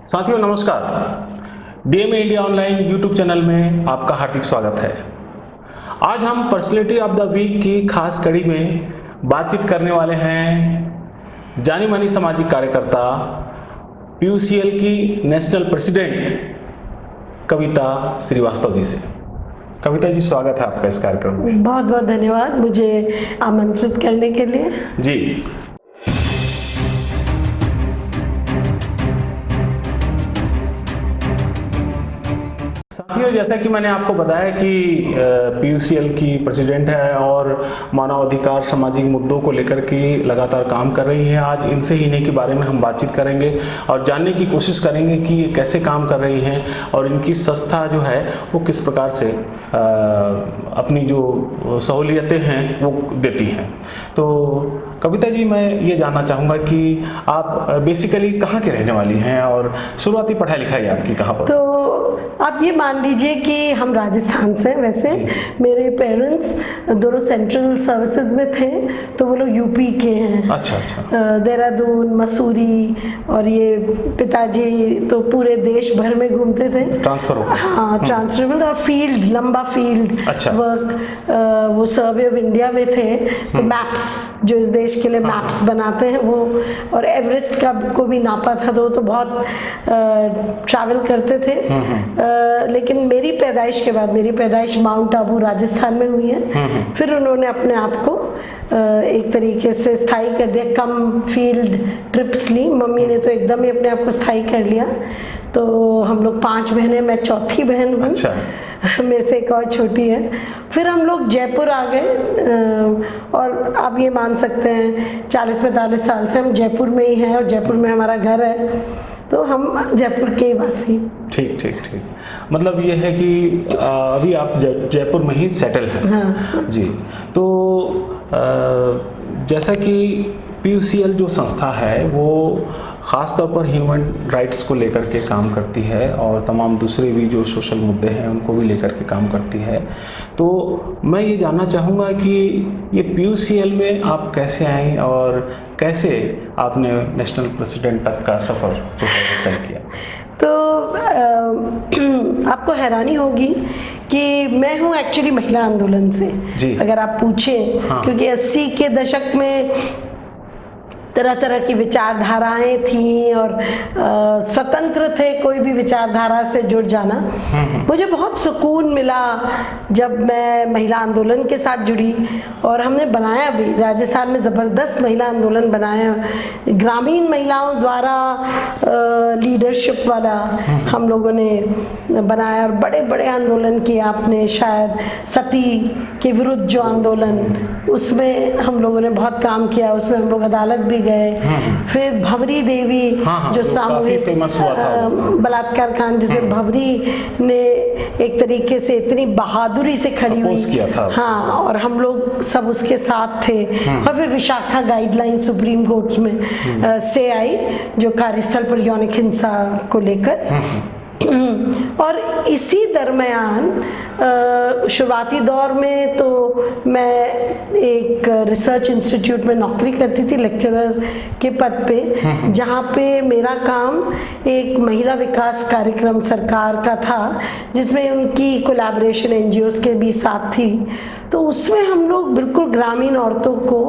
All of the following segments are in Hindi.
साथियों नमस्कार। DMA India online YouTube channel में आपका हार्दिक स्वागत है। आज हम पर्सनैलिटी ऑफ द वीक की खास कड़ी में बातचीत करने वाले हैं जानी मानी सामाजिक कार्यकर्ता पीयूसीएल की नेशनल प्रेसिडेंट कविता श्रीवास्तव जी से। कविता जी, स्वागत है आपका इस कार्यक्रम में। बहुत बहुत धन्यवाद मुझे आमंत्रित करने के लिए। जी, साथियों, जैसा कि मैंने आपको बताया कि पीयूसीएल की प्रेसिडेंट है और मानवाधिकार सामाजिक मुद्दों को लेकर के लगातार काम कर रही है। आज इनसे ही इन्हीं के बारे में हम बातचीत करेंगे और जानने की कोशिश करेंगे कि ये कैसे काम कर रही हैं और इनकी संस्था जो है वो किस प्रकार से अपनी जो सहूलियतें हैं वो देती हैं। तो कविता जी, मैं ये जानना चाहूँगा कि आप बेसिकली कहाँ के रहने वाली हैं और शुरुआती पढ़ाई लिखाई आपकी कहाँ पर? तो आप ये मान लीजिए कि हम राजस्थान से, वैसे मेरे पेरेंट्स दोनों सेंट्रल सर्विसेज में थे, तो वो लोग यूपी के हैं। अच्छा। देहरादून, मसूरी, और ये पिताजी तो पूरे देश भर में घूमते थे। ट्रांसफर हो? हाँ, ट्रांसफर और फील्ड, लंबा फील्ड वर्क। वो सर्वे ऑफ इंडिया में थे, तो मैप्स जो इस देश के लिए मैप्स बनाते हैं वो, और एवरेस्ट का को भी नापा था, तो वो तो बहुत ट्रैवल करते थे। लेकिन मेरी पैदाइश के बाद, मेरी पैदाइश माउंट आबू राजस्थान में हुई है, फिर उन्होंने अपने आप को एक तरीके से स्थायी कर दिया, कम फील्ड ट्रिप्स ली। मम्मी ने तो एकदम ही अपने आप को स्थायी कर लिया। तो हम लोग 5 बहनें, मैं चौथी बहन हूँ। अच्छा। मेरे से एक और छोटी है। फिर हम लोग जयपुर आ गए, और आप ये मान सकते हैं 40-45 साल से हम जयपुर में ही हैं, और जयपुर में हमारा घर है, तो हम जयपुर के वासी। ठीक। मतलब ये है कि अभी आप जयपुर में ही सेटल हैं। हाँ। जी। तो जैसा कि पीयूसीएल जो संस्था है वो ख़ास तौर पर ह्यूमन राइट्स को लेकर के काम करती है और तमाम दूसरे भी जो सोशल मुद्दे हैं उनको भी लेकर के काम करती है। तो मैं ये जानना चाहूँगा कि ये पीयूसीएल में आप कैसे आई और कैसे आपने नेशनल प्रेसिडेंट तक का सफ़र जो है तय किया? तो आपको हैरानी होगी कि मैं हूँ एक्चुअली महिला आंदोलन से जी। अगर आप पूछें। हाँ। क्योंकि 80 के दशक में तरह तरह की विचारधाराएं थी और स्वतंत्र थे कोई भी विचारधारा से जुड़ जाना। मुझे बहुत सुकून मिला जब मैं महिला आंदोलन के साथ जुड़ी, और हमने बनाया भी राजस्थान में ज़बरदस्त महिला आंदोलन बनाया, ग्रामीण महिलाओं द्वारा लीडरशिप वाला हम लोगों ने बनाया, और बड़े बड़े आंदोलन किए। आपने शायद सती के विरुद्ध जो आंदोलन, उसमें हम लोगों ने बहुत काम किया, उसमें हम लोग अदालत भी गए। फिर भवरी देवी जो सामूहिक बलात्कार कांड, जिसे भवरी ने एक तरीके से इतनी बहादुरी से खड़ी हुई किया था। हाँ, और हम लोग सब उसके साथ थे। और फिर विशाखा गाइडलाइन सुप्रीम कोर्ट में से आई, जो कार्यस्थल पर यौनिक हिंसा को लेकर। और इसी दरमियान शुरुआती दौर में तो मैं एक रिसर्च इंस्टीट्यूट में नौकरी करती थी, लेक्चरर के पद पे, जहाँ पे मेरा काम एक महिला विकास कार्यक्रम सरकार का था, जिसमें उनकी कोलैबोरेशन एनजीओज के भी साथ थी। तो उसमें हम लोग बिल्कुल ग्रामीण औरतों को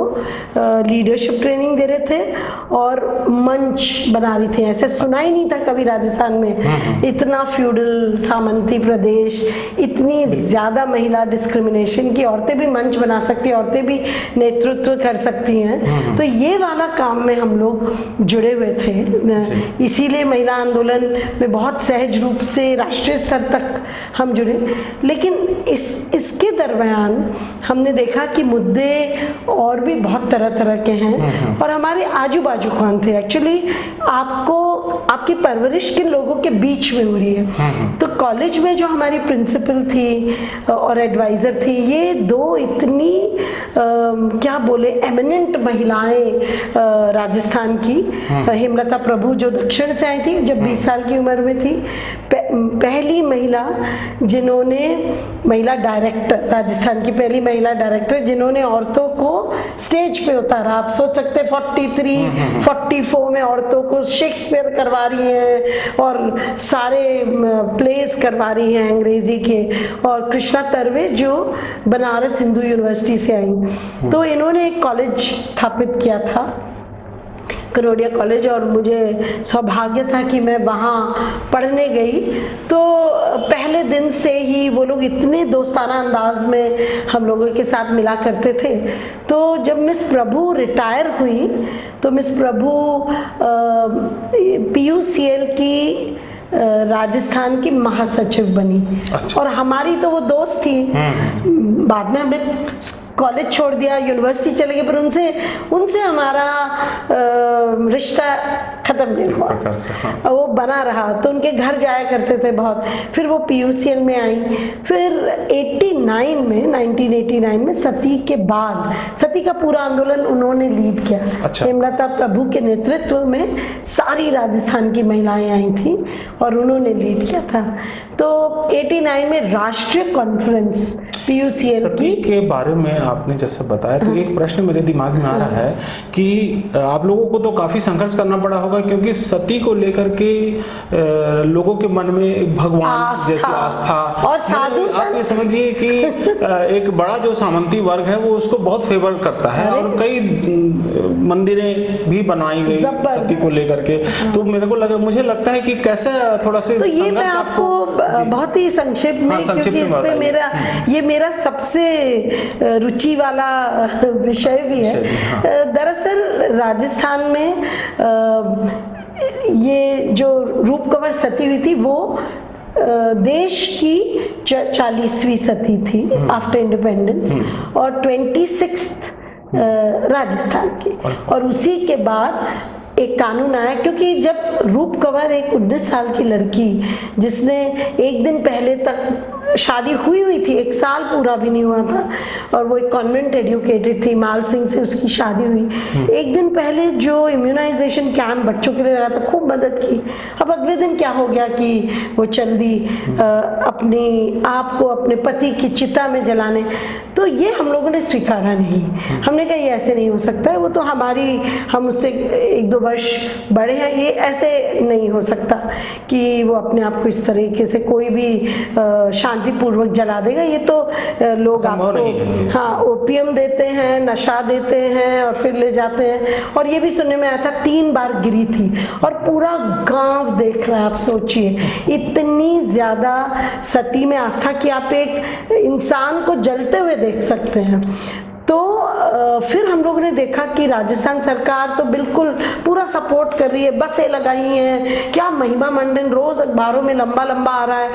लीडरशिप ट्रेनिंग दे रहे थे और मंच बना रही थी। ऐसे सुना ही नहीं था कभी राजस्थान में इतना फ्यूडल सामंती प्रदेश, इतनी ज़्यादा महिला डिस्क्रिमिनेशन की। औरतें भी मंच बना सकती हैं, औरतें भी नेतृत्व कर सकती हैं। तो ये वाला काम में हम लोग जुड़े हुए थे, इसीलिए महिला आंदोलन में बहुत सहज रूप से राष्ट्रीय स्तर तक हम जुड़े। लेकिन इसके दरमियान हमने देखा कि मुद्दे और भी बहुत तरह तरह के हैं, और हमारे आजू बाजू कौन थे। एक्चुअली आपकी परवरिश किन लोगों के बीच में हो रही है। तो कॉलेज में जो हमारी प्रिंसिपल थी और एडवाइज़र थी, ये 2 इतनी क्या बोले एमिनेंट महिलाएं राजस्थान की। हेमलता प्रभु जो दक्षिण से आई थी, जब 20 साल की उम्र में थी, पहली महिला जिन्होंने, महिला डायरेक्टर, राजस्थान की पहली महिला डायरेक्टर जिन्होंने औरतों को स्टेज पे उतारा। आप सोच सकते हैं 43, 44 में औरतों को शेक्सपियर करवा रही हैं और सारे प्लेस करवा रही हैं अंग्रेजी के। और कृष्णा तरवे जो बनारस हिंदू यूनिवर्सिटी से आई, तो इन्होंने एक कॉलेज स्थापित किया था, कनोडिया कॉलेज, और मुझे सौभाग्य था कि मैं वहाँ पढ़ने गई। तो पहले दिन से ही वो लोग इतने दोस्ताना अंदाज में हम लोगों के साथ मिला करते थे। तो जब मिस प्रभु रिटायर हुई तो मिस प्रभु PUCL की राजस्थान की महासचिव बनी। अच्छा। और हमारी तो वो दोस्त थी। बाद में हमने कॉलेज छोड़ दिया, यूनिवर्सिटी चले गए, पर उनसे हमारा रिश्ता खत्म नहीं हुआ। हाँ। वो बना रहा, तो उनके घर जाया करते थे बहुत। फिर वो PUCL में आई। फिर 1989 में सती के बाद, सती का पूरा आंदोलन उन्होंने लीड किया। अच्छा। हेमलता प्रभु के नेतृत्व में सारी राजस्थान की महिलाएं आई थी और उन्होंने लीड किया था। तो 89 में राष्ट्रीय कॉन्फ्रेंस PUCL सती के बारे में आपने जैसे बताया, तो एक प्रश्न मेरे दिमाग में आ रहा है कि आप लोगों को तो काफी संघर्ष करना पड़ा होगा, क्योंकि सती को लेकर के लोगों के मन में भगवान जैसी आस्था, और साधु आप ये समझिए कि एक बड़ा जो सामंती वर्ग है वो उसको बहुत फेवर करता है, और कई मंदिरें भी बनाई गई सती को लेकर के। तो मुझे लगता है कि कैसे थोड़ा से, तो ये मैं आपको बहुत ही संक्षेप में, क्योंकि इसमें मेरा सबसे रुचि वाला विषय भी है। दरअसल राजस्थान में ये जो रूप कंवर सती हुई थी वो देश की 40वीं सती थी आफ्टर इंडिपेंडेंस, और 26 राजस्थान की। और उसी के बाद एक कानून आया, क्योंकि जब रूप कंवर एक 19 साल की लड़की जिसने एक दिन पहले तक शादी हुई थी, 1 साल पूरा भी नहीं हुआ था, और वो एक कॉन्वेंट एजुकेटेड थी, माल सिंह से उसकी शादी हुई। एक दिन पहले जो इम्यूनाइजेशन कैंप बच्चों के लिए लगा था, खूब मदद की। अब अगले दिन क्या हो गया कि वो चल दी अपनी आप को अपने पति की चिता में जलाने। तो ये हम लोगों ने स्वीकारा नहीं। हमने कहा ये ऐसे नहीं हो सकता है, वो तो हम उससे 1-2 वर्ष बड़े हैं, ये ऐसे नहीं हो सकता कि वो अपने आप को इस तरीके से कोई भी शांतिपूर्वक जला देगा। ये तो लोग आपको ओपियम देते हैं, नशा देते हैं और फिर ले जाते हैं। और ये भी सुनने में आया था 3 बार गिरी थी और पूरा गांव देख रहा है। आप सोचिए इतनी ज्यादा सती में आस्था कि आप एक इंसान को जलते हुए देख सकते हैं। तो फिर हम लोगों ने देखा कि राजस्थान सरकार तो बिल्कुल पूरा सपोर्ट कर रही है, बसें लगाई हैं, क्या महिमा मंडन रोज अखबारों में लंबा आ रहा है,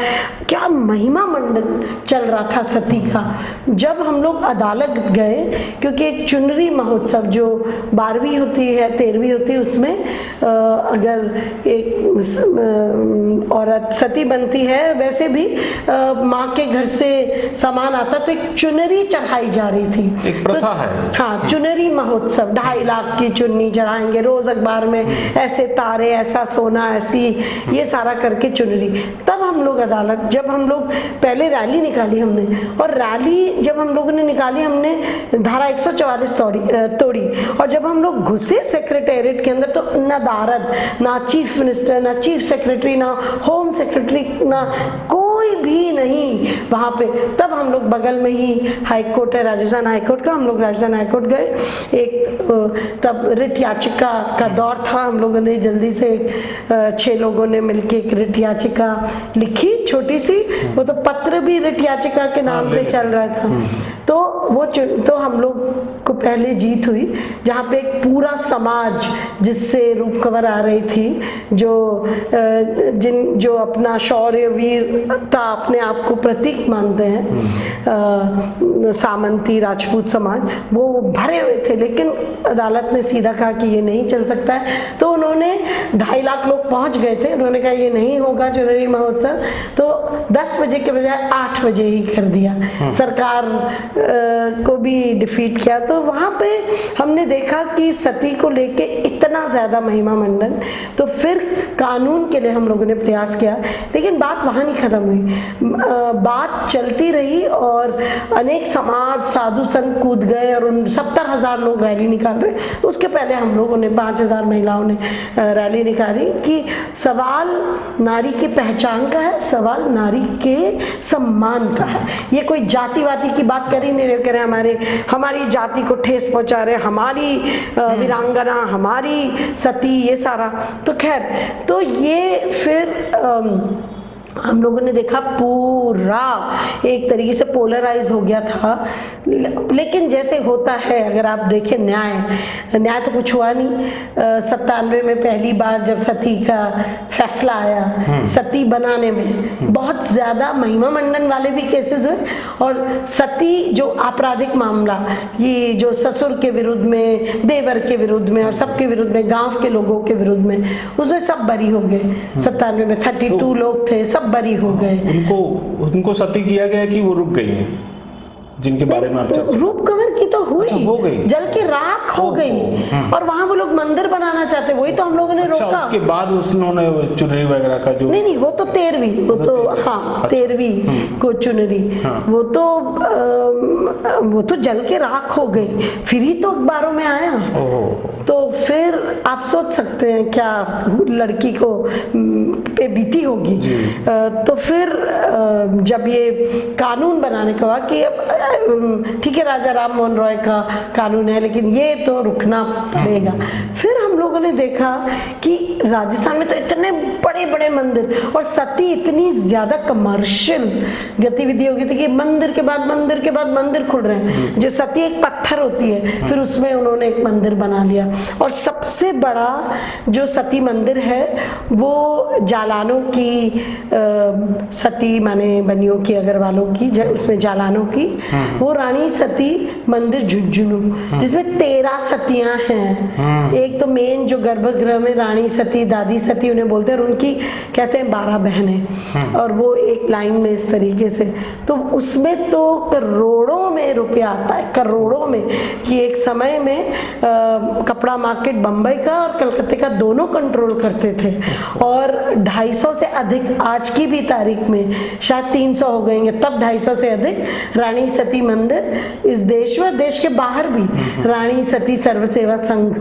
क्या महिमा मंडन चल रहा था सती का। जब हम लोग अदालत गए, क्योंकि एक चुनरी महोत्सव जो 12वीं होती है 13वीं होती है, उसमें अगर एक औरत सती बनती है, वैसे भी माँ के घर से सामान आता तो एक चुनरी चढ़ाई जा रही थी, प्रथा है। हाँ, चुनरी महोत्सव, 2.5 लाख की चुन्नी चढ़ाएंगे, रोज अखबार में ऐसे तारे, ऐसा सोना, ऐसी ये सारा करके चुनरी। तब हम लोग अदालत, जब हम लोग पहले रैली निकाली हमने, और रैली जब हम लोगों ने निकाली हमने धारा 144 तोड़ी। और जब हम लोग घुसे सेक्रेटेरिएट के अंदर, तो ना दारद, ना चीफ मिनिस्टर, ना चीफ सेक्रेटरी, ना होम सेक्रेटरी, ना कोई भी नहीं वहाँ पे। तब हम लोग बगल में ही हाई कोर्ट है, राजस्थान हाई कोर्ट का, हम लोग राजस्थान हाई कोर्ट गए। एक तब रिट याचिका का दौर था, हम लोगों ने जल्दी से 6 लोगों ने मिलके एक रिट याचिका लिखी, छोटी सी, वो तो पत्र भी रिट याचिका के नाम पे चल रहा था। तो वो तो हम लोग को पहले जीत हुई, जहाँ पे एक पूरा समाज जिससे रूप कंवर आ रही थी, जो अपना शौर्य वीरता अपने आप को प्रतीक मानते हैं, सामंती राजपूत समाज, वो भरे हुए थे। लेकिन अदालत ने सीधा कहा कि ये नहीं चल सकता है। तो उन्होंने 2.5 लाख लोग पहुंच गए थे, उन्होंने कहा ये नहीं होगा चुनरी महोत्सव, तो 10 बजे के बजाय 8 बजे ही कर दिया। सरकार को भी डिफीट किया। तो वहाँ पे हमने देखा कि सती को लेके इतना ज़्यादा महिमा मंडन, तो फिर कानून के लिए हम लोगों ने प्रयास किया, लेकिन बात वहाँ नहीं ख़त्म हुई, बात चलती रही और अनेक समाज साधु संत कूद गए और उन 70,000 लोग रैली निकाल रहे। उसके पहले हम लोगों ने 5,000 महिलाओं ने रैली निकाली कि सवाल नारी की पहचान का है, सवाल नारी के सम्मान का है। ये कोई जातिवादी की बात कर ही नहीं रहे, कह रहे हमारी जाति को ठेस पहुंचा रहे, हमारी वीरांगना, हमारी सती, ये सारा। तो खैर, तो ये फिर हम लोगों ने देखा पूरा एक तरीके से पोलराइज हो गया था। लेकिन जैसे होता है, अगर आप देखें न्याय तो कुछ हुआ नहीं। 97 में पहली बार जब सती का फैसला आया, सती बनाने में बहुत ज़्यादा महिमा मंडन वाले भी केसेस हुए, और सती जो आपराधिक मामला, ये जो ससुर के विरुद्ध में, देवर के विरुद्ध में और सबके विरुद्ध में, गांव के लोगों के विरुद्ध में, उसमें सब बरी हो गए। 97 में 32 लोग थे, सब बरी हो गए। उनको सती किया गया कि वो रुक गई, जिनके बारे में आप चर्चा? रूप कवर की तो हुई, अच्छा, हो गई, जल के राख हो गई, और वहां वो लोग मंदिर बनाना चाहते, वही तो हम लोगों ने रोका। उसके बाद उन्होंने चुनरी वगैरह का जो नहीं, वो तो 13वीं, वो तो हाँ 13वीं को चुनरी, वो तो जल के राख हो गई, फिर ही तो अखबारों में आया। तो फिर आप सोच सकते हैं क्या लड़की को पे बीती होगी। तो फिर जब ये कानून बनाने का हुआ कि अब ठीक है, राजा राम मोहन रॉय का कानून है, लेकिन ये तो रुकना पड़ेगा। फिर हम लोगों ने देखा कि राजस्थान में तो इतने बड़े बड़े मंदिर, और सती इतनी ज्यादा कमर्शियल गतिविधि हो गई थी कि मंदिर के बाद मंदिर के बाद मंदिर खुल रहे हैं। जो सती एक पत्थर होती है, फिर उसमें उन्होंने एक मंदिर बना लिया, और सबसे बड़ा जो सती मंदिर है वो जालानों की, सती माने बनियों की, अग्रवालों की, उसमें जालानों की, वो रानी सती मंदिर झुंझुनू, जिसमें 13 सतियां हैं। एक तो मेन जो गर्भगृह में रानी सती, दादी सती उन्हें बोलते हैं, और उनकी कहते हैं 12 बहनें, और वो एक लाइन में इस तरीके से। तो उसमें तो करोड़ों में रुपया आता है, करोड़ों में, कि एक समय में कपड़ा मार्केट बम्बई का और कलकत्ते का दोनों कंट्रोल करते थे, और 250 से अधिक, आज की भी तारीख में शायद 300 हो गए, तब 250 से अधिक रानी सती मंदिर इस देश व देश के बाहर भी रानी सती सर्व सेवा संघ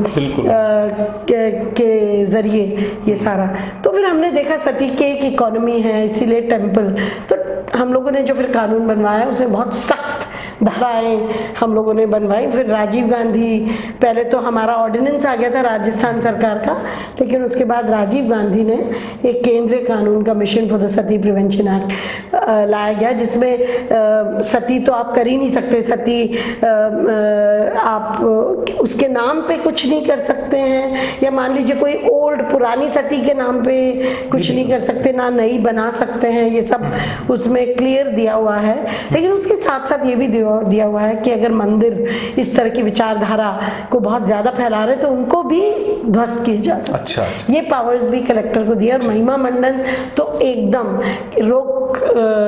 के जरिए ये सारा। तो फिर हमने देखा सती की एक इकोनॉमी है, इसीलिए टेम्पल, तो हम लोगों ने जो फिर कानून बनवाया उसमें बहुत सख्त धाराएं हम लोगों ने बनवाई। फिर राजीव गांधी, पहले तो हमारा ऑर्डिनेंस आ गया था राजस्थान सरकार का, लेकिन उसके बाद राजीव गांधी ने एक केंद्रीय कानून का mission for the Sati prevention act लाया गया, जिसमें सती तो आप कर ही नहीं सकते, सती आप उसके नाम पे कुछ नहीं कर सकते हैं, या मान लीजिए कोई ओल्ड पुरानी सती के नाम पे कुछ नहीं कर सकते, ना नई बना सकते हैं, ये सब उसमें क्लियर दिया हुआ है। लेकिन उसके साथ साथ ये भी दिया हुआ है कि अगर मंदिर इस तरह की विचारधारा को बहुत ज्यादा फैला रहे तो उनको भी ध्वस्त किए जा सकते। अच्छा। ये पावर्स भी कलेक्टर को दिया, और महिमा मंडन तो एकदम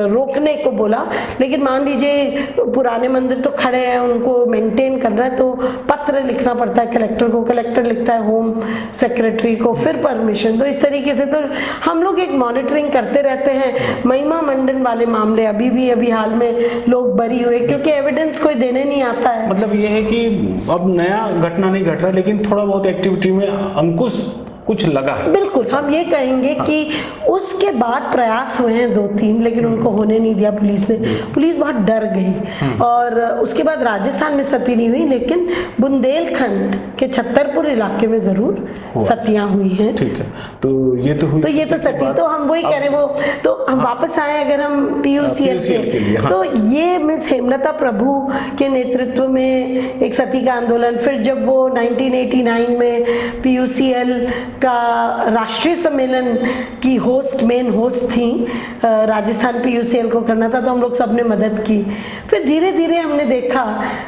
रोकने को बोला। लेकिन मान लीजिए पुराने मंदिर तो खड़े हैं, उनको मेंटेन करना है, तो पत्र लिखना पड़ता है कलेक्टर को, कलेक्टर लिखता है होम सेक्रेटरी को, फिर परमिशन। तो इस तरीके से तो हम लोग एक मॉनिटरिंग करते रहते हैं। महिमा मंडन वाले मामले अभी हाल में लोग बरी हुए, क्योंकि एविडेंस कोई देने नहीं आता है। मतलब ये है कि अब नया घटना नहीं घट रहा, लेकिन थोड़ा बहुत एक्टिविटी में अंकुश कुछ लगा है। बिल्कुल, हम ये कहेंगे कि उसके बाद प्रयास हुए हैं 2-3, लेकिन उनको होने नहीं दिया पुलिस ने। पुलिस बहुत डर गई, और उसके बाद राजस्थान में सती नहीं हुई, लेकिन बुंदेलखंड के छतरपुर इलाके में जरूर सतियां हुई हैं। ठीक है, तो ये तो हुई, तो ये तो सती, तो हम वही कह रहे, वो तो हम वापस आए अगर हम PUCL के लिए, तो ये मिस हेमलता प्रभु के नेतृत्व में एक सती का आंदोलन। फिर जब वो 1989 में PUCL का राष्ट्रीय सम्मेलन की मेन होस्ट थी, राजस्थान PUCL को करना था, तो हम लोग सबने मदद की। फिर धीरे धीरे हमने देखा,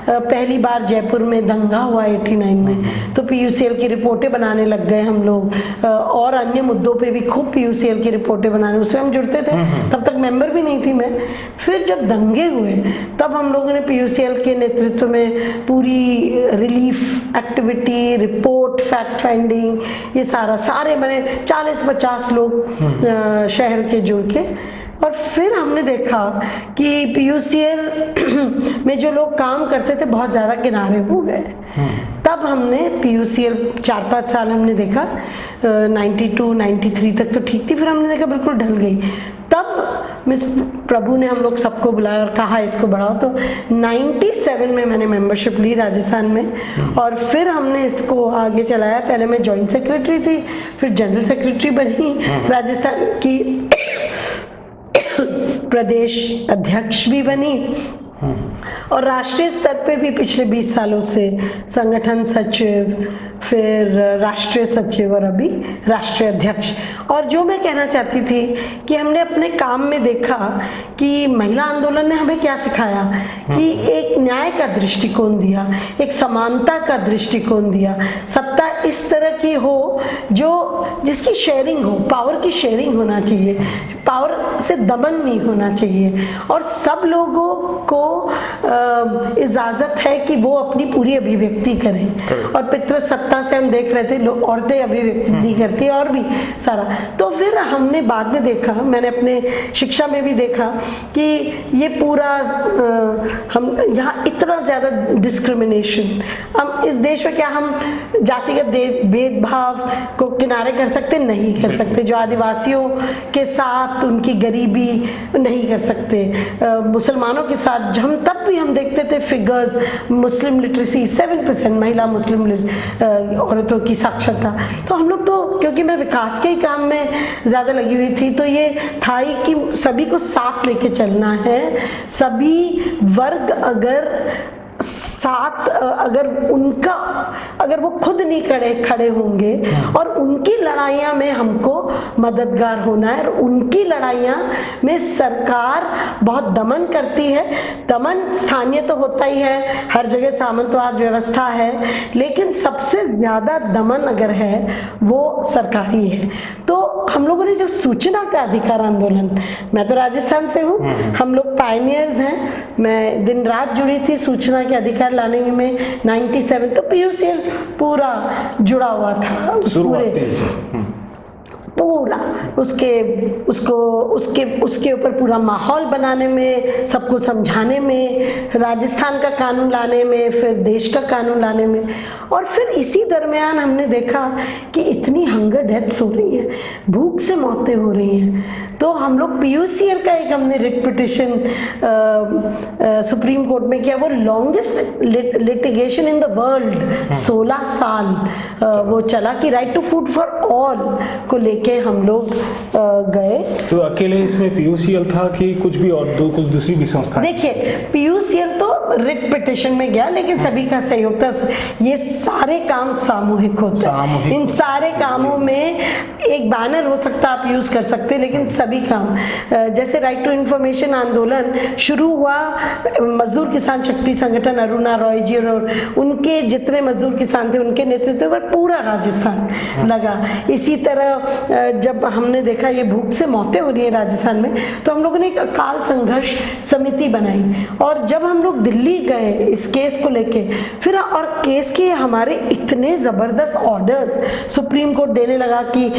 पहली बार जयपुर में दंगा हुआ 89 में, तो PUCL की रिपोर्टें बनाने लग गए हम लोग, और अन्य मुद्दों पे भी खूब PUCL की रिपोर्टें बनाने, उसमें हम जुड़ते थे। तब तक मेंबर भी नहीं थी मैं। फिर जब दंगे हुए तब हम लोगों ने PUCL के नेतृत्व में पूरी relief activity, report, fact finding, ये सारे मैंने 40-50 लोग शहर के जुड़ के, और फिर हमने देखा कि PUCL में जो लोग काम करते थे बहुत ज़्यादा किनारे हो गए। तब हमने PUCL 4-5 साल हमने देखा, 92-93 तक तो ठीक थी, फिर हमने देखा बिल्कुल ढल गई। तब मिस प्रभु ने हम लोग सबको बुलाया और कहा इसको बढ़ाओ, तो 97 में मैंने मेंबरशिप ली राजस्थान में, और फिर हमने इसको आगे चलाया। पहले मैं जॉइंट सेक्रेटरी थी, फिर जनरल सेक्रेटरी बनी, राजस्थान की प्रदेश अध्यक्ष भी बनी, और राष्ट्रीय स्तर पे भी पिछले 20 सालों से संगठन सचिव, फिर राष्ट्रीय सचिव और अभी राष्ट्रीय अध्यक्ष। और जो मैं कहना चाहती थी कि हमने अपने काम में देखा कि महिला आंदोलन ने हमें क्या सिखाया, कि एक न्याय का दृष्टिकोण दिया, एक समानता का दृष्टिकोण दिया, सत्ता इस तरह की हो जिसकी शेयरिंग हो, पावर की शेयरिंग होना चाहिए, पावर से दमन नहीं होना चाहिए, और सब लोगों को इजाजत है कि वो अपनी पूरी अभिव्यक्ति करें। और पितृसत्ता से हम देख रहे थे लोग, औरतें अभिव्यक्ति नहीं करती, और भी सारा। तो फिर हमने बाद में देखा, मैंने अपने शिक्षा में भी देखा कि ये पूरा हम यहाँ इतना ज़्यादा डिस्क्रिमिनेशन, हम इस देश में क्या हम जातिगत भेदभाव को किनारे कर सकते? नहीं कर सकते। जो आदिवासियों के साथ उनकी गरीबी नहीं कर सकते, मुसलमानों के साथ तब भी हम देखते थे फिगर्स, मुस्लिम लिटरेसी 7% महिला मुस्लिम औरतों की साक्षरता। तो हम लोग तो, क्योंकि मैं विकास के ही काम में ज़्यादा लगी हुई थी, तो ये था ही कि सभी को साथ लेके चलना है। सभी वर्ग अगर साथ, अगर वो खुद नहीं खड़े होंगे, और उनकी लड़ाइयाँ में हमको मददगार होना है, और उनकी लड़ाइयाँ में सरकार बहुत दमन करती है। दमन स्थानीय तो होता ही है, हर जगह सामंतवाद व्यवस्था है, लेकिन सबसे ज़्यादा दमन अगर है वो सरकारी है। तो हम लोगों ने जब सूचना का अधिकार आंदोलन, मैं तो राजस्थान से हूँ, हम लोग पायनियर्स हैं, मैं दिन रात जुड़ी थी सूचना के अधिकार लाने में 97, तो PUCL पूरा जुड़ा हुआ था पूरा उसके ऊपर पूरा माहौल बनाने में, सबको समझाने में, राजस्थान का कानून लाने में, फिर देश का कानून लाने में। और फिर इसी दरमियान हमने देखा कि इतनी हंगर डेथ्स हो रही है, भूख से मौतें हो रही हैं। तो हम लोग PUCL का एक हमने रिट पिटिशन सुप्रीम कोर्ट में किया, वो longest litigation in the world, 16 साल वो चला, कि right to food for all को लेके हम लोग गए। तो अकेले इसमें PUCL था कि कुछ भी और कुछ दूसरी भी संस्था? देखिए, PUCL तो रिट पिटिशन में गया, लेकिन सभी का सहयोग था। ये सारे काम सामूहिक होते हैं। इन सारे कामों में एक बैनर हो सकता है, आप यूज कर सकते हैं, लेकिन सभी काम, जैसे राइट टू इंफॉर्मेशन आंदोलन शुरू हुआ मजदूर किसान शक्ति संगठन, अरुणा रॉय जी और उनके जितने मजदूर किसान थे उनके नेतृत्व पर पूरा राजस्थान लगा। इसी तरह जब हमने देखा ये भूख से मौतें हो रही है राजस्थान में, तो हम लोगों ने एक अकाल संघर्ष समिति बनाई, और जब हम लोग दिल्ली गए इस केस को लेके, फिर और केस के हमारे इतने ज़बरदस्त ऑर्डर्स सुप्रीम कोर्ट देने लगा कि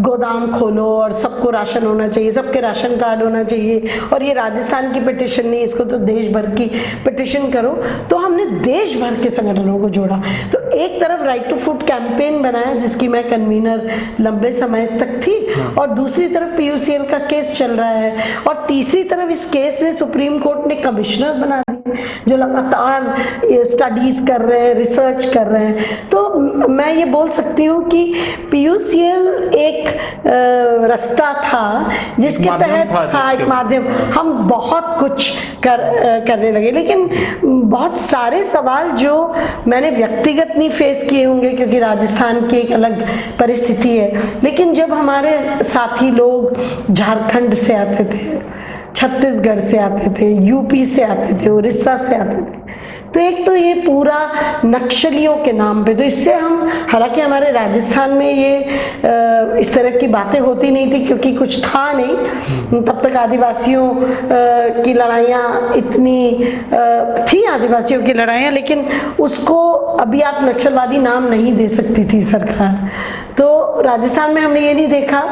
गोदाम खोलो और सबको राशन होना चाहिए, सबके राशन कार्ड होना चाहिए, और ये राजस्थान की पिटिशन नहीं, इसको तो देश भर की पिटिशन करो। तो हमने देश भर के संगठनों को जोड़ा। तो एक तरफ राइट टू फूड कैंपेन बनाया, जिसकी मैं कन्वीनर लंबे समय तक थी, और दूसरी तरफ PUCL का केस चल रहा है, और तीसरी तरफ इस केस में सुप्रीम कोर्ट ने कमिश्नर्स बना दिए जो लगातार स्टडीज कर रहे हैं, रिसर्च कर रहे हैं। तो मैं ये बोल सकती हूँ कि PUCL एक रास्ता था जिसके तहत, एक माध्यम, हम बहुत कुछ करने लगे। लेकिन बहुत सारे सवाल जो मैंने व्यक्तिगत नहीं फेस किए होंगे, क्योंकि राजस्थान की एक अलग परिस्थिति है, लेकिन जब हमारे साथी लोग झारखंड से आते थे, छत्तीसगढ़ से आते थे, UP से आते थे, उड़ीसा से आते थे, तो एक तो ये पूरा नक्सलियों के नाम पे, तो इससे हम, हालांकि हमारे राजस्थान में ये इस तरह की बातें होती नहीं थी क्योंकि कुछ था नहीं तब तक, आदिवासियों की लड़ाइयाँ इतनी थी, आदिवासियों की लड़ाइयाँ, लेकिन उसको अभी आप नक्सलवादी नाम नहीं दे सकती थी सरकार। तो राजस्थान में हमने ये नहीं देखा,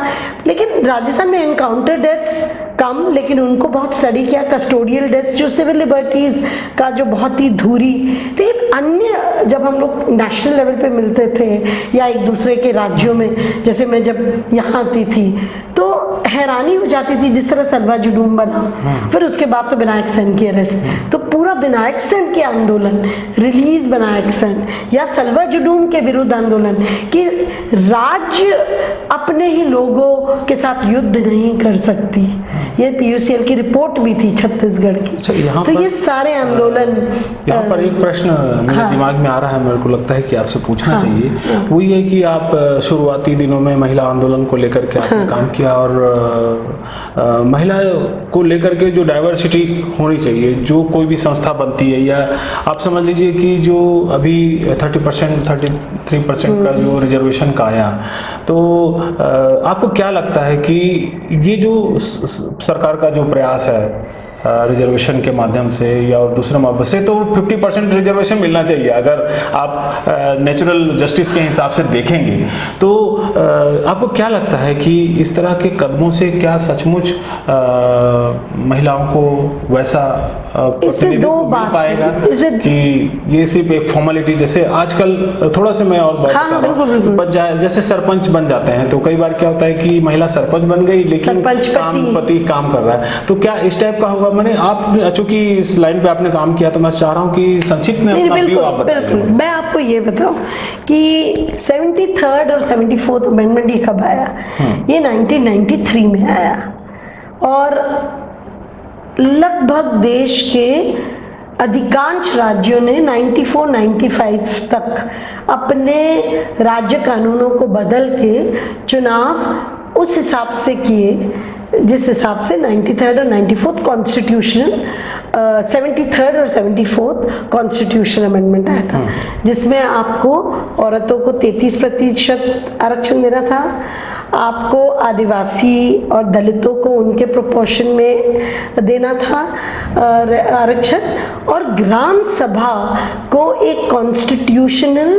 लेकिन राजस्थान में एनकाउंटर डेथ्स कम, लेकिन उनको बहुत स्टडी किया, कस्टोडियल डेथ्स जो सिविल लिबर्टीज का जो बहुत ही धूरी। तो एक अन्य, जब हम लोग नेशनल लेवल पे मिलते थे या एक दूसरे के राज्यों में, जैसे मैं जब यहाँ आती थी तो हैरानी हो जाती थी जिस तरह सलवा जुडूम बना, फिर उसके बाद तो विनायक सेन की अरेस्ट, तो पूरा विनायक सेन के आंदोलन, रिलीज विनायक सेन या सलवा जुडूम के विरुद्ध आंदोलन कि राज्य अपने ही लोगों के साथ युद्ध नहीं कर सकती, ये पीयूसीएल की रिपोर्ट भी थी छत्तीसगढ़ की। तो ये सारे आंदोलन, यहाँ पर एक प्रश्न मेरे दिमाग में आ रहा है, मेरे को लगता है कि आपसे पूछना चाहिए, वो ये कि आप शुरुआती दिनों में महिला आंदोलन को लेकर के आपने काम किया, और महिला को लेकर के जो डाइवर्सिटी होनी चाहिए, जो कोई भी संस्था बनती है, या आप समझ लीजिए कि जो अभी 30% 33% का जो रिजर्वेशन का आया, तो आपको क्या लगता है कि ये जो सरकार का जो प्रयास है रिजर्वेशन के माध्यम से या और दूसरे माध्यम से, तो 50% रिजर्वेशन मिलना चाहिए अगर आप नेचुरल जस्टिस के हिसाब से देखेंगे, तो आपको क्या लगता है कि इस तरह के कदमों से क्या सचमुच महिलाओं को वैसा प्रतिनिधित्व मिल पाएगा कि ये सिर्फ एक फॉर्मेलिटी, जैसे आजकल थोड़ा सा मैं और बात कर रहा हूँ, पंचायत जैसे सरपंच बन जाते हैं, तो कई बार क्या होता है कि महिला सरपंच बन गई लेकिन पति काम कर रहा है, तो क्या इस टाइप का होगा? मैंने, आप चूंकि इस लाइन पे आपने काम किया, तो मैं चाह रहा हूँ कि संक्षिप्त में अपना व्यू आप बताइए। मैं आपको ये बताऊं कि 73rd और 74th अमेंडमेंट ये कब आया? ये 1993 में आया, और लगभग देश के अधिकांश राज्यों ने 94-95 तक अपने राज्य कानूनों को बदल के चुनाव उस हिसाब से किए जिस हिसाब से 93rd और 94th कॉन्स्टिट्यूशनल 73rd और 74th कॉन्स्टिट्यूशनल अमेंडमेंट आया था, जिसमें आपको औरतों को 33% आरक्षण देना था, आपको आदिवासी और दलितों को उनके प्रोपोर्शन में देना था आरक्षण, और ग्राम सभा को एक कॉन्स्टिट्यूशनल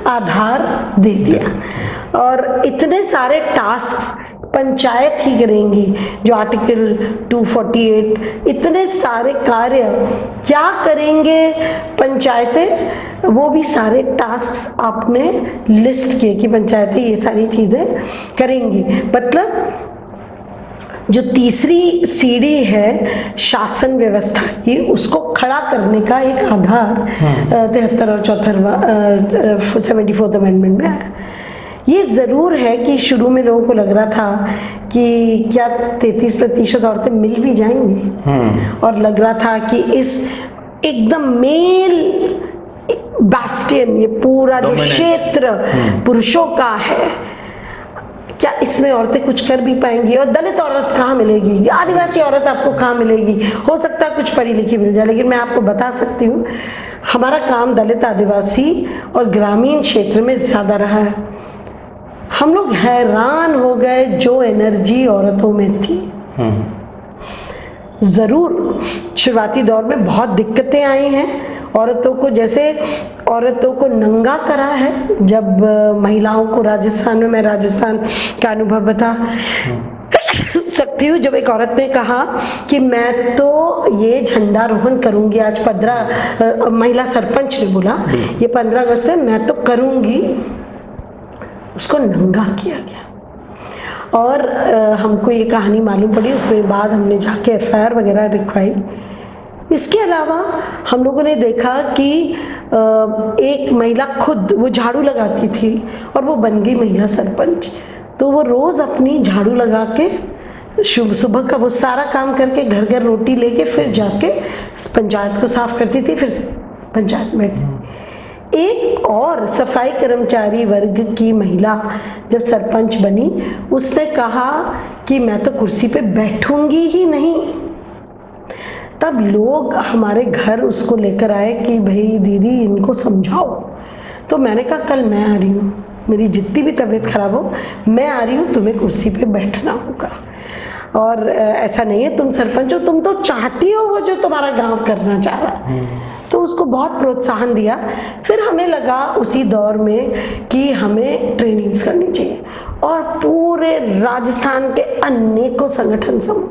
आधार दे दिया। और इतने सारे टास्क पंचायत ही करेंगी, जो आर्टिकल 248, इतने सारे कार्य क्या करेंगे पंचायतें, वो भी सारे टास्क आपने लिस्ट किए कि पंचायतें ये सारी चीज़ें करेंगी। मतलब जो तीसरी सीढ़ी है शासन व्यवस्था की, उसको खड़ा करने का एक आधार 73 और 74th अमेंडमेंट में आया। ये ज़रूर है कि शुरू में लोगों को लग रहा था कि क्या 33% औरतें मिल भी जाएंगी, और लग रहा था कि इस एकदम मेल बास्टियन, ये पूरा जो क्षेत्र पुरुषों का है, क्या इसमें औरतें कुछ कर भी पाएंगी? और दलित औरत कहाँ मिलेगी, आदिवासी औरत आपको कहाँ मिलेगी? हो सकता है कुछ पढ़ी लिखी मिल जाए, लेकिन मैं आपको बता सकती हूँ हमारा काम दलित, आदिवासी और ग्रामीण क्षेत्र में ज़्यादा रहा है। हम लोग हैरान हो गए जो एनर्जी औरतों में थी। ज़रूर शुरुआती दौर में बहुत दिक्कतें आई हैं औरतों को, जैसे औरतों को नंगा करा है। जब महिलाओं को राजस्थान में, मैं राजस्थान का अनुभव बता सकती हूँ, जब एक औरत ने कहा कि मैं तो ये झंडारोहण करूंगी, आज 15 महिला सरपंच ने बोला ये 15 अगस्त है, मैं तो करूंगी, उसको नंगा किया गया। और हमको ये कहानी मालूम पड़ी, उसके बाद हमने जाके FIR वगैरह लिखवाई। इसके अलावा हम लोगों ने देखा कि एक महिला खुद वो झाड़ू लगाती थी और वो बन गई महिला सरपंच। तो वो रोज़ अपनी झाड़ू लगा के सुबह का वो सारा काम करके घर घर रोटी लेके फिर जाके पंचायत को साफ करती थी, फिर पंचायत में। एक और सफाई कर्मचारी वर्ग की महिला जब सरपंच बनी, उसने कहा कि मैं तो कुर्सी पे बैठूंगी ही नहीं। तब लोग हमारे घर उसको लेकर आए कि भाई दीदी इनको समझाओ। तो मैंने कहा कल मैं आ रही हूँ, मेरी जितनी भी तबीयत खराब हो मैं आ रही हूँ, तुम्हें कुर्सी पे बैठना होगा। और ऐसा नहीं है तुम सरपंच हो, तुम तो चाहती हो वो जो तुम्हारा गांव करना चाह रहा है। तो उसको बहुत प्रोत्साहन दिया। फिर हमें लगा उसी दौर में कि हमें ट्रेनिंग्स करनी चाहिए, और पूरे राजस्थान के अनेकों संगठन समूह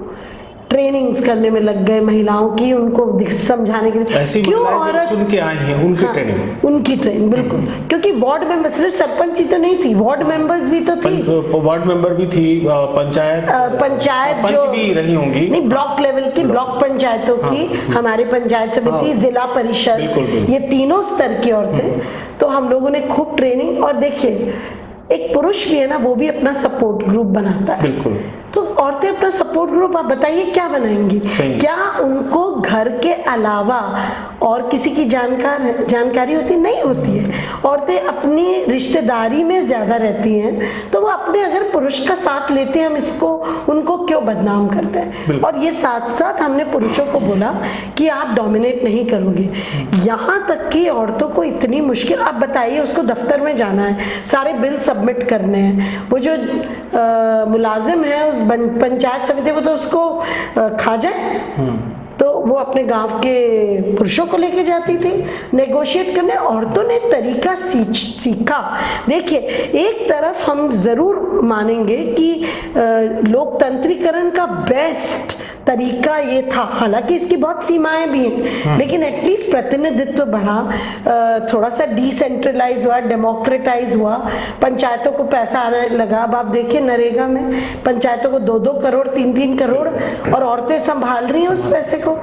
ट्रेनिंग्स करने में लग गए महिलाओं की, उनको समझाने के लिए ऐसी क्यों महिलाएं जो औरत चुन के आई हैं उनकी ट्रेनिंग, उनकी ट्रेनिंग बिल्कुल, क्योंकि वार्ड मेंबर सिर्फ सरपंच ही तो नहीं थी, वार्ड मेंबर्स भी तो थी, वार्ड मेंबर भी थी, पंचायत जो पंच भी रही होंगी, नहीं ब्लॉक लेवल की ब्लॉक पंचायतों की, हमारी पंचायत समिति, जिला परिषद, बिल्कुल। ये तीनों स्तर की औरतें। तो हम लोगों ने खूब ट्रेनिंग, और देखिए एक पुरुष भी है ना, वो भी अपना सपोर्ट ग्रुप बनाता है। बिल्कुल। तो औरतें अपना सपोर्ट ग्रुप, आप बताइए क्या बनाएंगी? क्या उनको घर के अलावा और किसी की जानकारी होती नहीं होती है? औरतें अपनी रिश्तेदारी में ज्यादा रहती हैं, तो वो अपने अगर पुरुष का साथ लेते हैं, हम इसको उनको क्यों बदनाम करते हैं? और ये साथ साथ हमने पुरुषों को बोला कि आप डोमिनेट नहीं करोगे। यहाँ तक कि औरतों को इतनी मुश्किल, आप बताइए उसको दफ्तर में जाना है, सारे बिल सबमिट करने हैं, वो जो मुलाजिम है उस पंचायत समिति, वो तो उसको खा जाए, तो वो अपने गांव के पुरुषों को लेके जाती थी नेगोशिएट करने। औरतों ने तरीका सीखा। देखिए एक तरफ हम जरूर मानेंगे कि लोकतंत्रीकरण का बेस्ट तरीका ये था, हालांकि इसकी बहुत सीमाएं भी हैं, लेकिन एटलीस्ट प्रतिनिधित्व बढ़ा, थोड़ा सा डिसेंट्रलाइज हुआ, डेमोक्रेटाइज हुआ, पंचायतों को पैसा आने लगा। अब आप देखिए नरेगा में पंचायतों को 2-2 करोड़ 3-3 करोड़, और औरतें संभाल रही हैं उस पैसे को।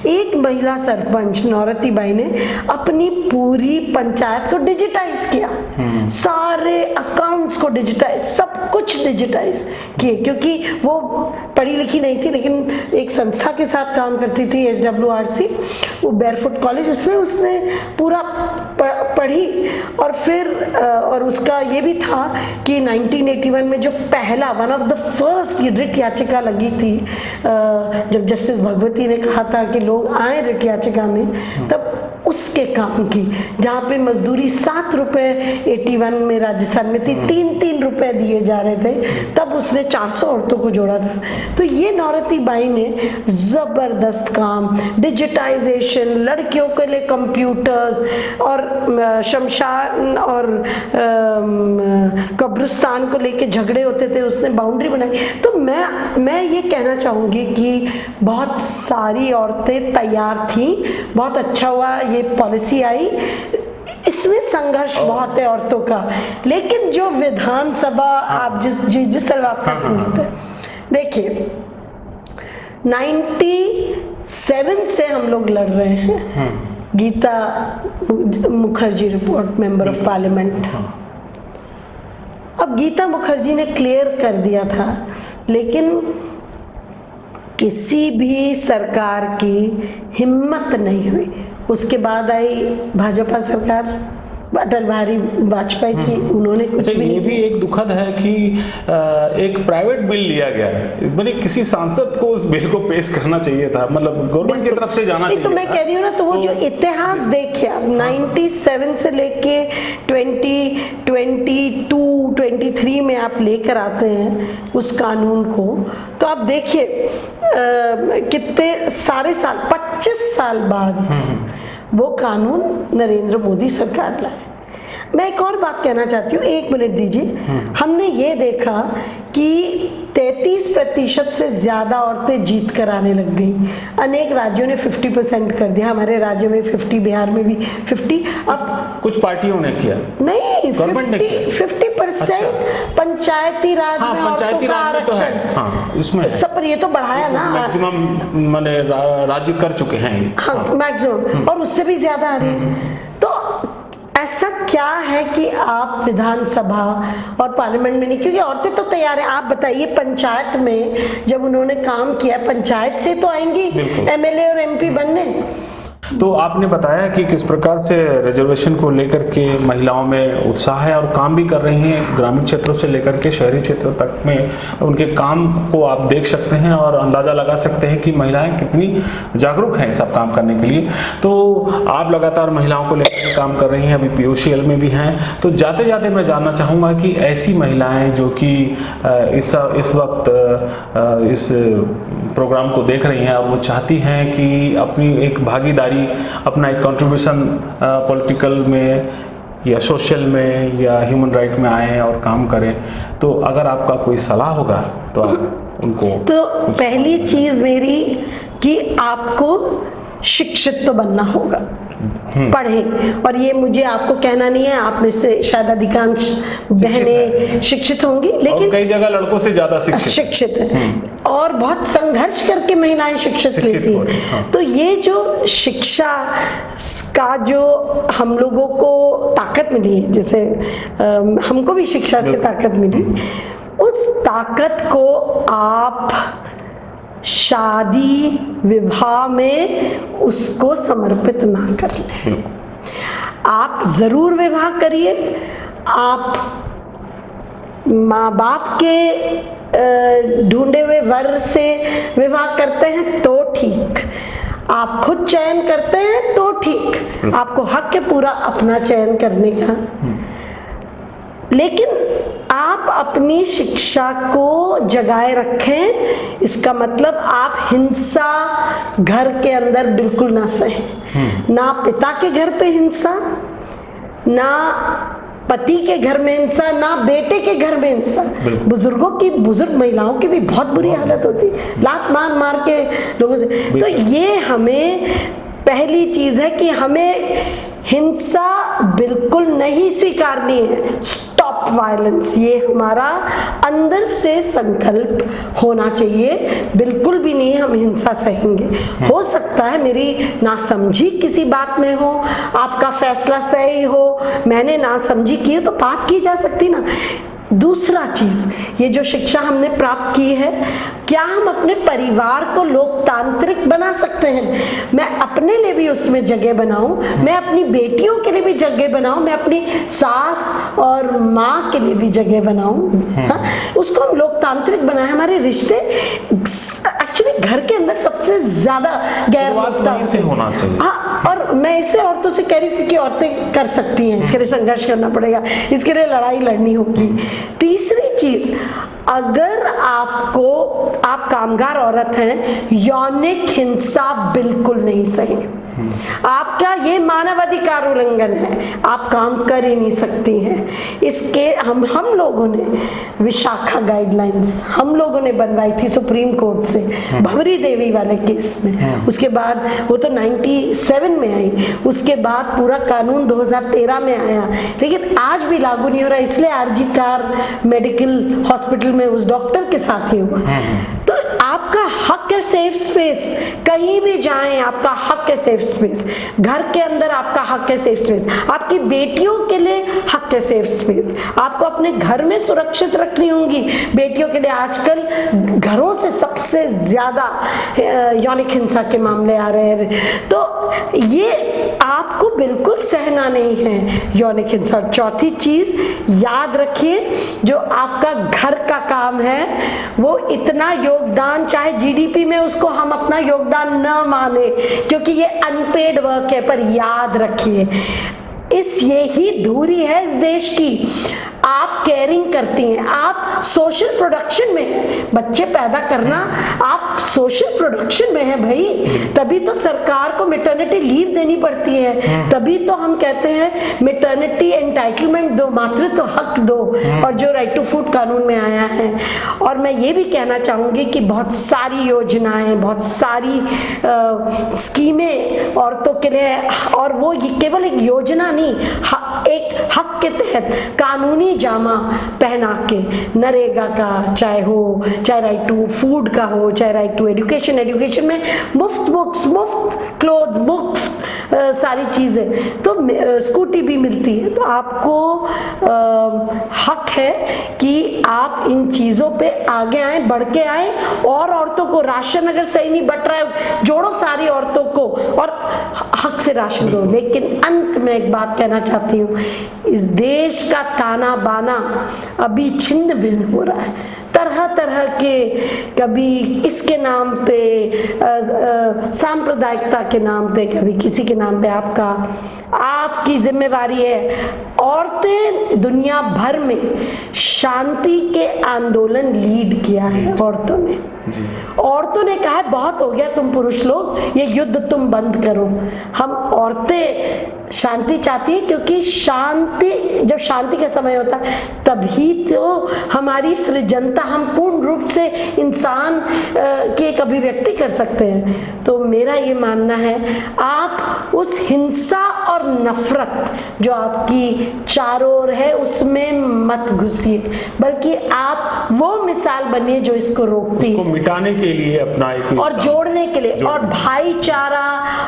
एक महिला सरपंच नौरती बाई ने अपनी पूरी पंचायत को डिजिटाइज किया, सारे अकाउंट्स को डिजिटाइज, सब कुछ डिजिटाइज किए, क्योंकि वो पढ़ी लिखी नहीं थी, लेकिन एक संस्था के साथ काम करती थी, SWRC, वो बैरफुट कॉलेज, उसमें उसने पूरा पढ़ी। और फिर और उसका ये भी था कि 1981 में जो पहला one of the first writ याचिका लगी थी, जब जस्टिस भगवती ने कहा था कि लोग आए रिट याचिका में, तब उसके काम की, जहाँ पे मजदूरी 7 रुपए 81 में राजस्थान में थी, 3-3 रुपए दिए जा रहे थे, तब उसने 400 औरतों को जोड़ा था। तो ये नौरती बाई ने जबरदस्त काम, डिजिटाइजेशन, लड़कियों के लिए कंप्यूटर्स, और शमशान और कब्रिस्तान को लेके झगड़े होते थे, उसने बाउंड्री बनाई। तो मैं ये कहना चाहूँगी कि बहुत सारी औरतें तैयार थीं, बहुत अच्छा हुआ ये पॉलिसी आई, इसमें संघर्ष बहुत है औरतों का। लेकिन जो विधानसभा आप जिस तरह आपका संगीत है, देखिए 97 से हम लोग लड़ रहे हैं, Geeta Mukherjee report, member of parliament. अब गीता मुखर्जी ने क्लियर कर दिया था, लेकिन किसी भी सरकार की हिम्मत नहीं हुई। उसके बाद आई भाजपा सरकार, अटल बिहारी वाजपेयी की, उन्होंने कुछ भी ये भी एक दुखद है कि एक प्राइवेट बिल लिया गया है, मतलब किसी सांसद को उस बिल को पेश करना चाहिए था, मतलब गवर्नमेंट की तरफ से जाना चाहिए। तो मैं कह रही हूँ ना, तो वो जो इतिहास देखिए आप 97 से लेके 2022-23 में आप लेकर आते हैं उस कानून को, तो आप देखिए कितने सारे साल, 25 साल बाद वो कानून नरेंद्र मोदी सरकार लाए। मैं एक और बात कहना चाहती हूँ, 1 मिनट दीजिए। हमने ये देखा कि 33% से ज्यादा औरतें जीत कर आने लग गई। अनेक राज्यों ने 50% कर दिया, हमारे राज्य में 50, बिहार में भी 50। अब कुछ पार्टियों ने किया नहीं, 50% पंचायती राज में औरतों का आरक्षण, इसमें सब पर ये तो बढ़ाया ना, मैक्सिमम माने राज्य कर चुके हैं। हाँ मैक्सिमम, और उससे भी ज्यादा आ रही है। तो ऐसा क्या है कि आप विधानसभा और पार्लियामेंट में नहीं, क्योंकि औरतें तो तैयार हैं। आप बताइए पंचायत में जब उन्होंने काम किया, पंचायत से तो आएंगी MLA और MP बनने। तो आपने बताया कि किस प्रकार से रिजर्वेशन को लेकर के महिलाओं में उत्साह है और काम भी कर रही हैं, ग्रामीण क्षेत्रों से लेकर के शहरी क्षेत्रों तक में उनके काम को आप देख सकते हैं और अंदाज़ा लगा सकते हैं कि महिलाएं कितनी जागरूक हैं सब काम करने के लिए। तो आप लगातार महिलाओं को लेकर के काम कर रही हैं, अभी POCL में भी हैं। तो जाते जाते मैं जानना चाहूँगा कि ऐसी महिलाएं जो कि इस वक्त इस प्रोग्राम को देख रही हैं और वो चाहती हैं कि अपनी एक भागीदारी, अपना एक कंट्रीब्यूशन पॉलिटिकल में या सोशल में या ह्यूमन राइट में आए और काम करें, तो अगर आपका कोई सलाह होगा तो आप उनको। तो पहली चीज़ मेरी कि आपको शिक्षित तो बनना होगा, पढ़े। और ये मुझे आपको कहना नहीं है, आप में से शायद अधिकांश बहनें शिक्षित होंगी, लेकिन कई जगह लड़कों से ज्यादा शिक्षित है और बहुत संघर्ष करके महिलाएं शिक्षित लेती हैं। हाँ। तो ये जो शिक्षा का जो हम लोगों को ताकत मिली है, जैसे हमको भी शिक्षा से ताकत मिली, उस ताकत को आप शादी विवाह में उसको समर्पित ना कर लें। आप जरूर विवाह करिए, आप माँ बाप के ढूंढे हुए वर से विवाह करते हैं तो ठीक, आप खुद चयन करते हैं तो ठीक, आपको हक है पूरा अपना चयन करने का। लेकिन आप अपनी शिक्षा को जगाए रखें, इसका मतलब आप हिंसा घर के अंदर बिल्कुल ना सहें। ना पिता के घर पे हिंसा, ना पति के घर में हिंसा, ना बेटे के घर में हिंसा। बुजुर्ग महिलाओं की भी बहुत बुरी हालत होती है, लात मार मार के लोगों से। तो ये हमें पहली चीज है कि हमें हिंसा बिल्कुल नहीं स्वीकारनी है। स्टॉप वायलेंस, ये हमारा अंदर से संकल्प होना चाहिए। बिल्कुल भी नहीं हम हिंसा सहेंगे। हो सकता है मेरी नासमझी किसी बात में हो, आपका फैसला सही हो, मैंने नासमझी की है तो बात की जा सकती ना। दूसरा चीज, ये जो शिक्षा हमने प्राप्त की है, क्या हम अपने परिवार को लोकतांत्रिक बना सकते हैं? मैं अपने लिए भी उसमें जगह बनाऊं, मैं अपनी बेटियों के लिए भी जगह बनाऊं, मैं अपनी सास और माँ के लिए भी जगह बनाऊं। हाँ, उसको हम लोकतांत्रिक बनाए। हमारे रिश्ते एक्चुअली घर के अंदर सबसे ज्यादा गैर लोकतांत्रिक होना चाहिए। हाँ, और मैं इससे औरतों से कह रही हूँ क्योंकि औरतें कर सकती हैं, इसके लिए संघर्ष करना पड़ेगा, इसके लिए लड़ाई लड़नी होगी। तीसरी चीज, अगर आप कामगार औरत हैं, यौनिक हिंसा बिल्कुल नहीं सही। आपका ये मानव अधिकार उल्लंघन है, आप काम कर ही नहीं सकती हैं। इसके हम लोगों ने विशाखा गाइडलाइंस हम लोगों ने बनवाई थी सुप्रीम कोर्ट से, भंवरी देवी वाले केस में। उसके बाद वो तो 97 में आई, उसके बाद पूरा कानून 2013 में आया, लेकिन आज भी लागू नहीं हो रहा। इसलिए RG कार मेडिकल हॉस्पिटल में उस डॉक्टर के साथ ही हुआ। तो आपका हक है सेफ स्पेस, कहीं भी जाएं आपका हक है सेफ स्पेस। घर के अंदर आपका हक है सेफ स्पेस, आपकी बेटियों के लिए हक है सेफ स्पेस। आपको अपने घर में सुरक्षित रखनी होंगी बेटियों के लिए। आजकल घरों से सबसे ज्यादा यौनिक हिंसा के मामले आ रहे हैं, तो ये आपको बिल्कुल सहना नहीं है यौनिक हिंसा। चौथी चीज याद रखिए, जो आपका घर का काम है वो इतना योगदान, चाहे GDP में उसको हम अपना योगदान न माने क्योंकि ये अनपेड वर्क है, पर याद रखिए यही धुरी है इस देश की। आप केयरिंग करती हैं, आप सोशल प्रोडक्शन में हैं, बच्चे पैदा करना आप सोशल प्रोडक्शन में है भाई, तभी तो सरकार को मैटरनिटी लीव देनी पड़ती है, तभी तो हम कहते हैं मैटरनिटी एंटाइटलमेंट दो, मातृत्व हक दो, और जो राइट टू फूड कानून में आया है। और मैं ये भी कहना चाहूंगी कि बहुत सारी योजनाएं, बहुत सारी स्कीमें औरतों के लिए, और वो केवल एक योजना नहीं, एक हक के तहत कानूनी जामा पहना के, नरेगा का चाहे राइट टू फूड का हो, चाहे राइट टू एजुकेशन में मुफ्त बुक्स, मुफ्त क्लोथ, बुक्स, सारी चीज़ें, तो स्कूटी भी मिलती है। तो आपको हक है कि आप इन चीज़ों पे आगे आए, बढ़ के आए, और औरतों को राशन अगर सही नहीं बट रहा है, जोड़ो सारी औरतों को और हक से राशन दो। लेकिन अंत में एक बात कहना चाहती हूँ, इस देश का ताना बाना अभी छिन्न भिन्न हो रहा है, तरह तरह के, कभी इसके नाम पे सांप्रदायिकता के नाम पे, कभी किसी के नाम पे। आपकी जिम्मेवारी है। औरतें दुनिया भर में शांति के आंदोलन लीड किया है औरतों ने। औरतों ने कहा है बहुत हो गया तुम पुरुष लोग, ये युद्ध तुम बंद करो। हम औरतें शांति चाहती है, क्योंकि शांति, जब शांति का समय होता है तभी तो हमारी सृजनता, हम पूर्ण रूप से इंसान की एक अभिव्यक्ति कर सकते हैं। तो मेरा ये मानना है, आप उस हिंसा और नफरत जो आपकी चारों ओर है उसमें मत घुसिए, बल्कि आप वो मिसाल बनिए जो इसको रोकती है, मिटाने के लिए अपना एक और जोड़ने के लिए, और भाईचारा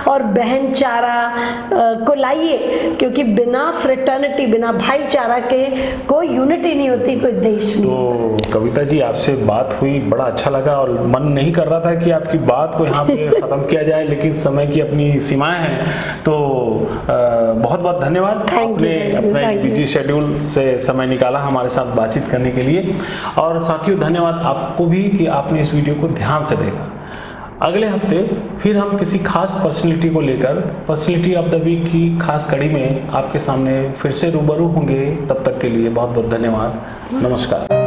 और बहनचारा को लाइए, क्योंकि बिना फ्रेटर्निटी, बिना भाईचारा के कोई यूनिटी नहीं होती, कोई देश नहीं। तो कविता जी, आपसे बात हुई, बड़ा अच्छा लगा, और मन नहीं कर रहा था कि आपकी बात को यहाँ पे खत्म किया जाए, लेकिन समय की अपनी सीमाएं हैं। तो बहुत बहुत धन्यवाद, आपने अपना एक बिजी शेड्यूल से समय निकाला हमारे साथ बातचीत करने के लिए। और साथियों, धन्यवाद आपको भी कि आपने इस वीडियो को ध्यान से देखा। अगले हफ्ते फिर हम किसी खास पर्सनैलिटी को लेकर पर्सनैलिटी ऑफ द वीक की खास कड़ी में आपके सामने फिर से रूबरू होंगे। तब तक के लिए बहुत बहुत धन्यवाद। नमस्कार।